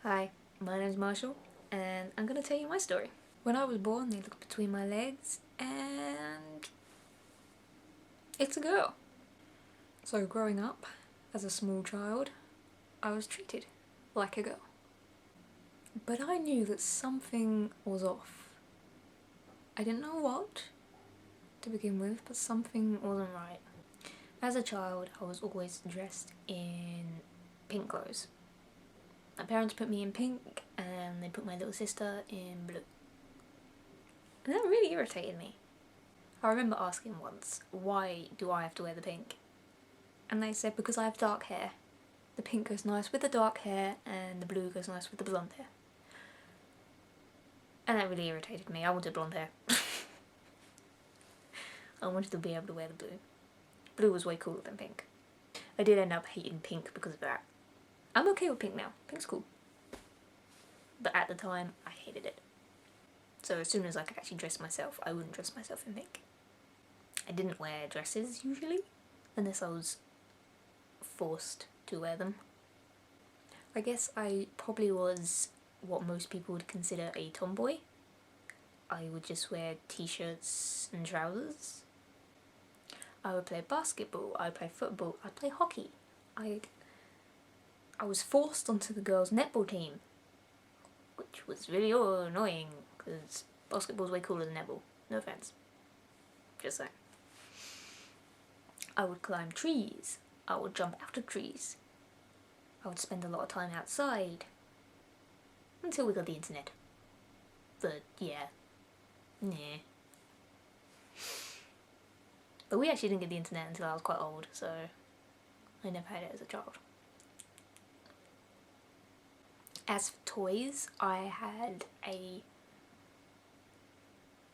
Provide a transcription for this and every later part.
Hi, my name's Marshall, and I'm gonna tell you my story. When I was born, they looked between my legs, and it's a girl. So growing up, as a small child, I was treated like a girl. But I knew that something was off. I didn't know what to begin with, but something wasn't right. As a child, I was always dressed in pink clothes. My parents put me in pink, and they put my little sister in blue. And that really irritated me. I remember asking once, why do I have to wear the pink? And they said, because I have dark hair. The pink goes nice with the dark hair, and the blue goes nice with the blonde hair. And that really irritated me. I wanted blonde hair. I wanted to be able to wear the blue. Blue was way cooler than pink. I did end up hating pink because of that. I'm okay with pink now. Pink's cool. But at the time, I hated it. So as soon as I could actually dress myself, I wouldn't dress myself in pink. I didn't wear dresses usually, unless I was forced to wear them. I guess I probably was what most people would consider a tomboy. I would just wear t-shirts and trousers. I would play basketball, I'd play football, I'd play hockey. I was forced onto the girls' netball team, which was really annoying, because basketball's way cooler than netball. No offense. Just saying. I would climb trees. I would jump out of trees. I would spend a lot of time outside. Until we got the internet. But yeah. Nah. But we actually didn't get the internet until I was quite old, so I never had it as a child. As for toys, I had a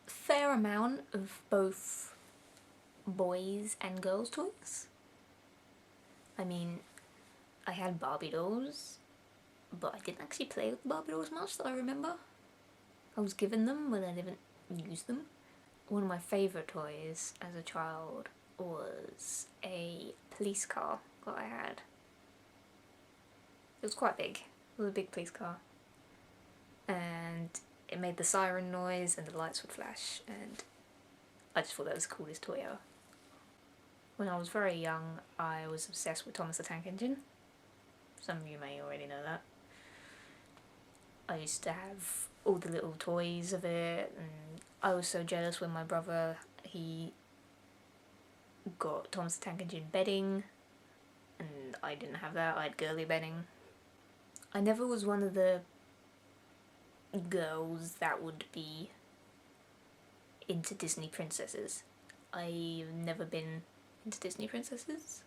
fair amount of both boys and girls toys. I mean, I had Barbie dolls, but I didn't actually play with Barbie dolls much that I remember. I was given them when I didn't use them. One of my favourite toys as a child was a police car that I had. It was quite big. It was a big police car. And it made the siren noise and the lights would flash, and I just thought that was the coolest toy ever. When I was very young, I was obsessed with Thomas the Tank Engine. Some of you may already know that. I used to have all the little toys of it, and I was so jealous when my brother, he got Thomas the Tank Engine bedding, and I didn't have that. I had girly bedding. I never was one of the girls that would be into Disney princesses. I've never been into Disney princesses.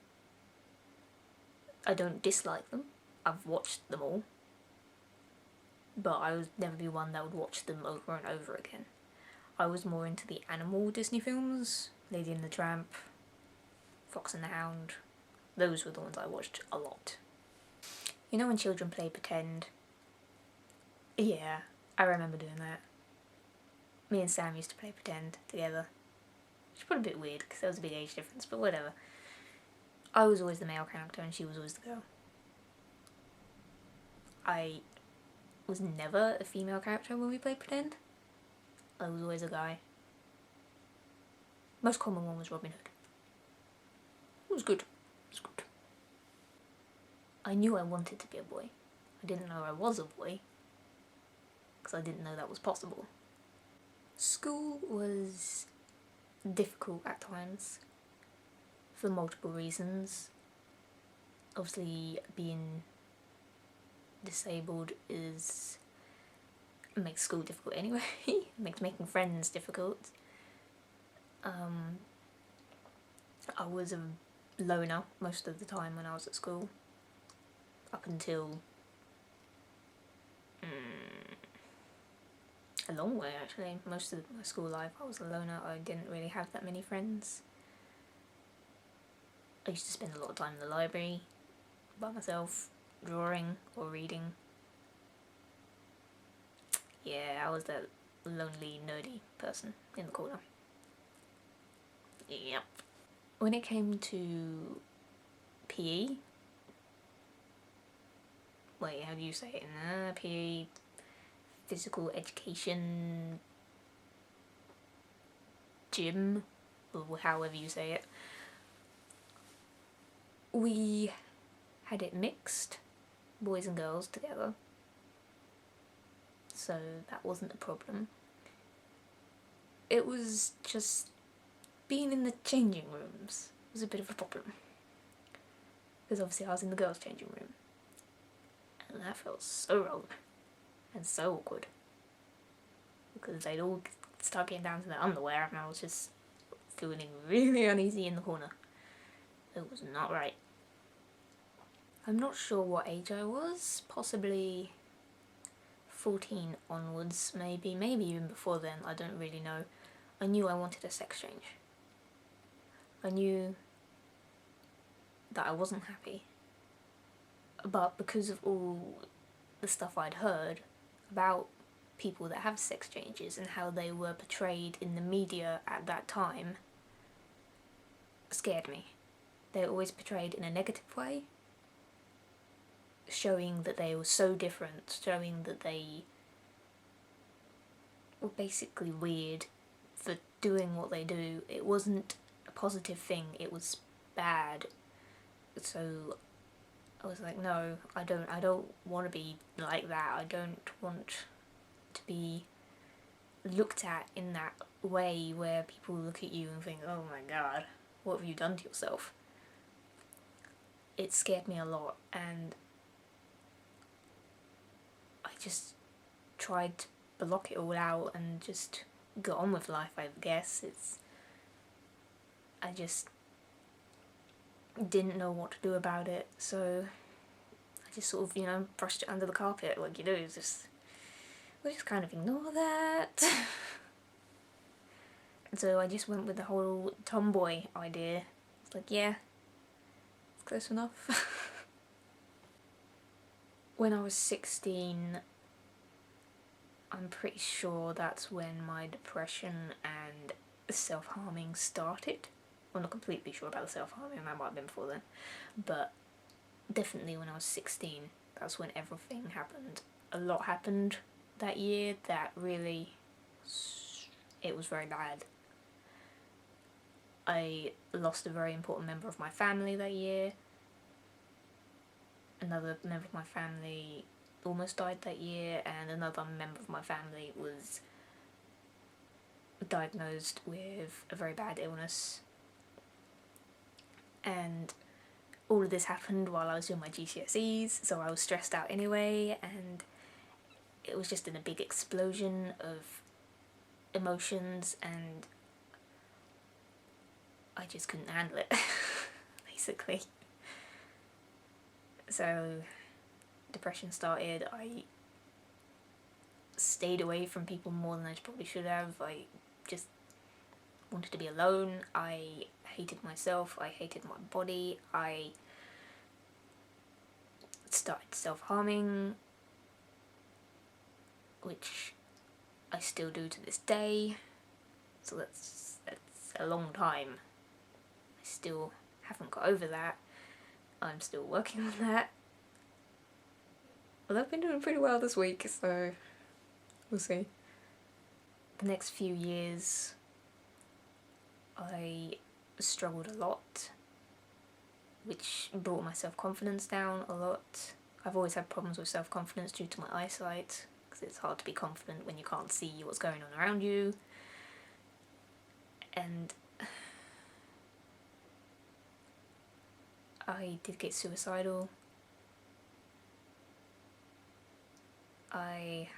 I don't dislike them. I've watched them all. But I would never be one that would watch them over and over again. I was more into the animal Disney films. Lady and the Tramp, Fox and the Hound. Those were the ones I watched a lot. You know when children play pretend? Yeah, I remember doing that. Me and Sam used to play pretend together. Which was probably a bit weird because there was a big age difference, but whatever. I was always the male character and she was always the girl. I was never a female character when we played pretend. I was always a guy. Most common one was Robin Hood. It was good. It was good. I knew I wanted to be a boy. I didn't know I was a boy, because I didn't know that was possible. School was difficult at times, for multiple reasons. Obviously, being disabled makes school difficult anyway. Makes making friends difficult. I was a loner most of the time when I was at school, up until a long way actually. Most of my school life I was a loner. I didn't really have that many friends. I used to spend a lot of time in the library by myself, drawing or reading. Yeah, I was that lonely, nerdy person in the corner. Yep. When it came to PE, wait, how do you say it? PE, physical education gym, or however you say it. We had it mixed, boys and girls together, so that wasn't a problem. It was just being in the changing rooms was a bit of a problem, because obviously I was in the girls' changing room, and that felt so wrong and so awkward, because they'd all start getting down to their underwear and I was just feeling really uneasy in the corner. It was not right. I'm not sure what age I was, possibly 14 onwards, maybe even before then, I don't really know. I knew I wanted a sex change. I knew that I wasn't happy, but because of all the stuff I'd heard about people that have sex changes and how they were portrayed in the media at that time, scared me. They were always portrayed in a negative way, showing that they were so different, showing that they were basically weird for doing what they do. It wasn't a positive thing, it was bad. So I was like, no, I don't want to be like that. I don't want to be looked at in that way where people look at you and think, oh my god, what have you done to yourself? It scared me a lot, and I just tried to block it all out and just go on with life, I guess. I just didn't know what to do about it, so I just sort of, brushed it under the carpet like you do. We just kind of ignore that. And so I just went with the whole tomboy idea. It's like, yeah, it's close enough. When I was 16, I'm pretty sure that's when my depression and self-harming started. I'm not completely sure about the self-harming, that might have been before then, but definitely when I was 16, that's when everything happened. A lot happened that year that really, it was very bad. I lost a very important member of my family that year. Another member of my family almost died that year, and another member of my family was diagnosed with a very bad illness. And all of this happened while I was doing my GCSEs, so I was stressed out anyway, and it was just in a big explosion of emotions, and I just couldn't handle it, basically. So depression started. I stayed away from people more than I probably should have. I just wanted to be alone. I hated myself. I hated my body. I started self-harming, which I still do to this day. So that's a long time. I still haven't got over that. I'm still working on that. Well, I've been doing pretty well this week, so we'll see. The next few years, I struggled a lot, which brought my self-confidence down a lot. I've always had problems with self-confidence due to my eyesight, because it's hard to be confident when you can't see what's going on around you. And I did get suicidal. I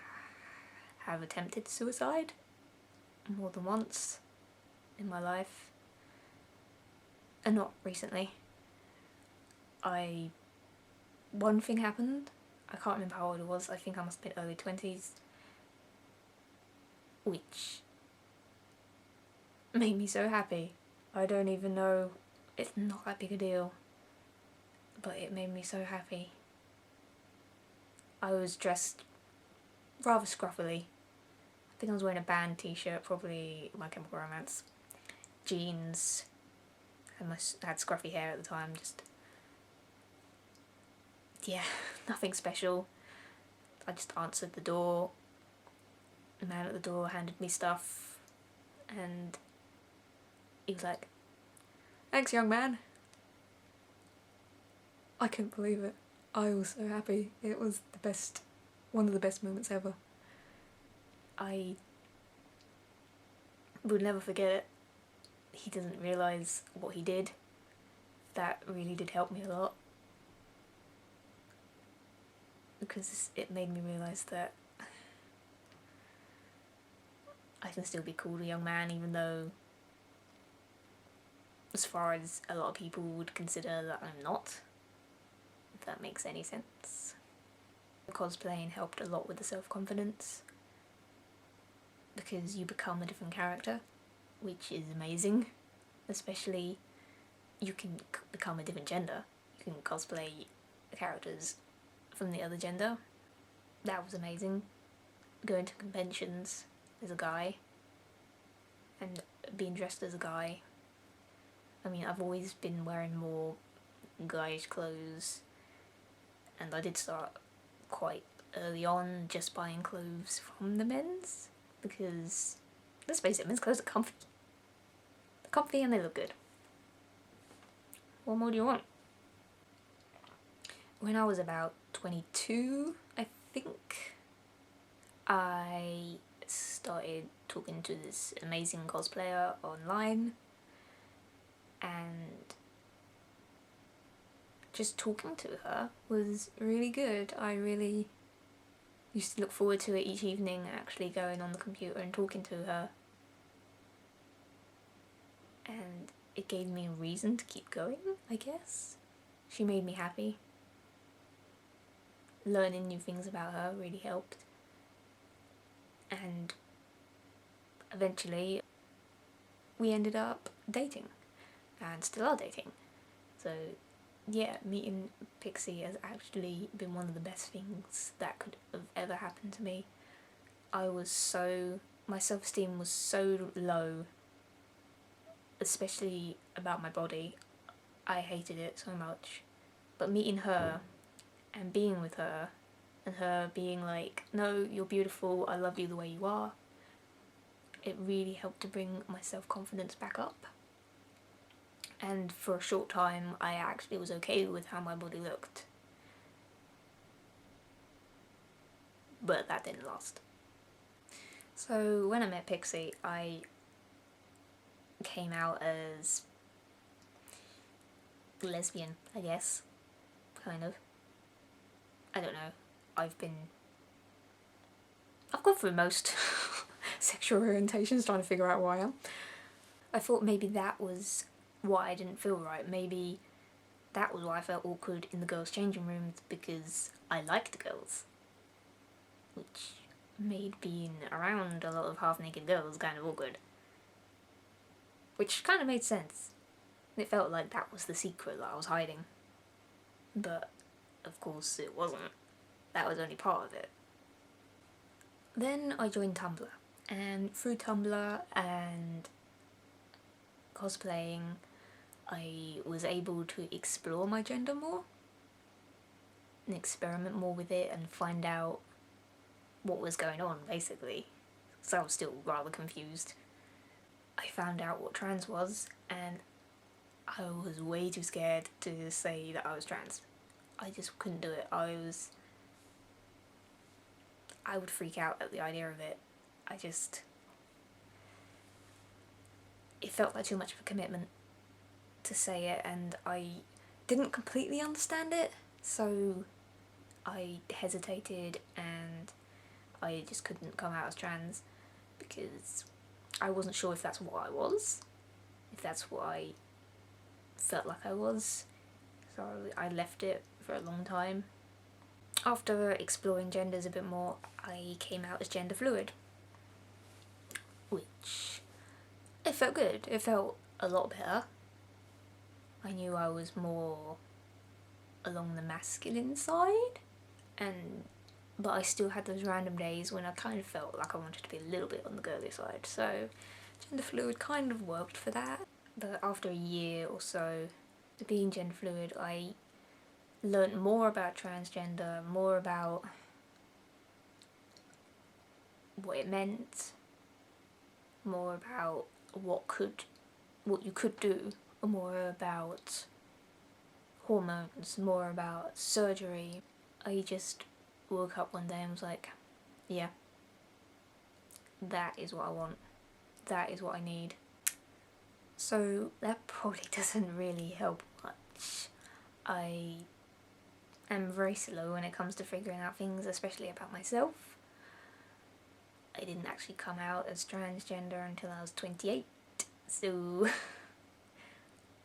have attempted suicide more than once in my life, and not recently. One thing happened, I can't remember how old it was, I think I must have been early 20s, which made me so happy. I don't even know, it's not that big a deal, but it made me so happy. I was dressed rather scruffily. I think I was wearing a band t-shirt, probably My Chemical Romance, jeans, and I had scruffy hair at the time, just yeah, nothing special. I just answered the door. The man at the door handed me stuff, and he was like, "Thanks, young man." I couldn't believe it. I was so happy. It was the best, one of the best moments ever. I would never forget it. He doesn't realise what he did. That really did help me a lot. Because it made me realise that I can still be called a young man, even though, as far as a lot of people would consider that I'm not. If that makes any sense. Cosplaying helped a lot with the self-confidence, because you become a different character, which is amazing. Especially, you can become a different gender. You can cosplay characters from the other gender. That was amazing. Going to conventions as a guy and being dressed as a guy. I mean, I've always been wearing more guyish clothes, and I did start quite early on just buying clothes from the men's, because, let's face it, men's clothes are comfy. They're comfy and they look good. What more do you want? When I was about 22, I think, I started talking to this amazing cosplayer online, and just talking to her was really good. I really used to look forward to it each evening, actually going on the computer and talking to her. And it gave me a reason to keep going, I guess. She made me happy. Learning new things about her really helped. And eventually we ended up dating, and still are dating. So yeah, meeting Pixie has actually been one of the best things that could have ever happened to me. My self-esteem was so low, especially about my body. I hated it so much. But meeting her and being with her, and her being like, "No, you're beautiful, I love you the way you are," it really helped to bring my self-confidence back up. And for a short time, I actually was okay with how my body looked. But that didn't last. So when I met Pixie, I came out as lesbian, I guess. Kind of. I don't know. I've gone through most sexual orientations trying to figure out who I am. I thought maybe that was why I didn't feel right. Maybe that was why I felt awkward in the girls' changing rooms, because I liked girls. Which made being around a lot of half-naked girls kind of awkward. Which kind of made sense. It felt like that was the secret that I was hiding. But, of course, it wasn't. That was only part of it. Then I joined Tumblr. And through Tumblr and cosplaying, I was able to explore my gender more. And experiment more with it and find out what was going on, basically. So I was still rather confused. I found out what trans was, and I was way too scared to say that I was trans. I just couldn't do it. I would freak out at the idea of it. It felt like too much of a commitment to say it, and I didn't completely understand it, so I hesitated and I just couldn't come out as trans, because I wasn't sure if that's what I was, if that's what I felt like I was, so I left it for a long time. After exploring genders a bit more, I came out as gender fluid, which, it felt good. It felt a lot better. I knew I was more along the masculine side, but I still had those random days when I kind of felt like I wanted to be a little bit on the girly side, so gender fluid kind of worked for that. But after a year or so of being gender fluid, I learned more about transgender, more about what it meant, more about what you could do, more about hormones, more about surgery. I just woke up one day and was like, yeah, that is what I want. That is what I need. So that probably doesn't really help much. I am very slow when it comes to figuring out things, especially about myself. I didn't actually come out as transgender until I was 28, so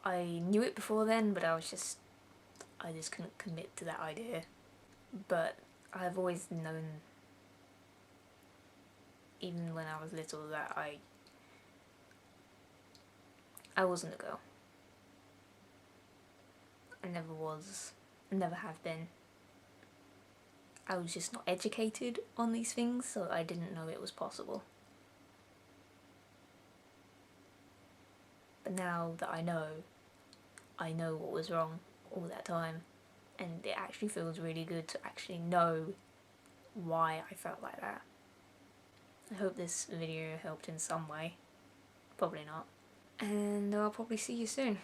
I knew it before then, but I just couldn't commit to that idea. But I've always known, even when I was little, that I wasn't a girl. I never was, never have been. I was just not educated on these things, so I didn't know it was possible. But now that I know what was wrong all that time, and it actually feels really good to actually know why I felt like that. I hope this video helped in some way. Probably not. And I'll probably see you soon.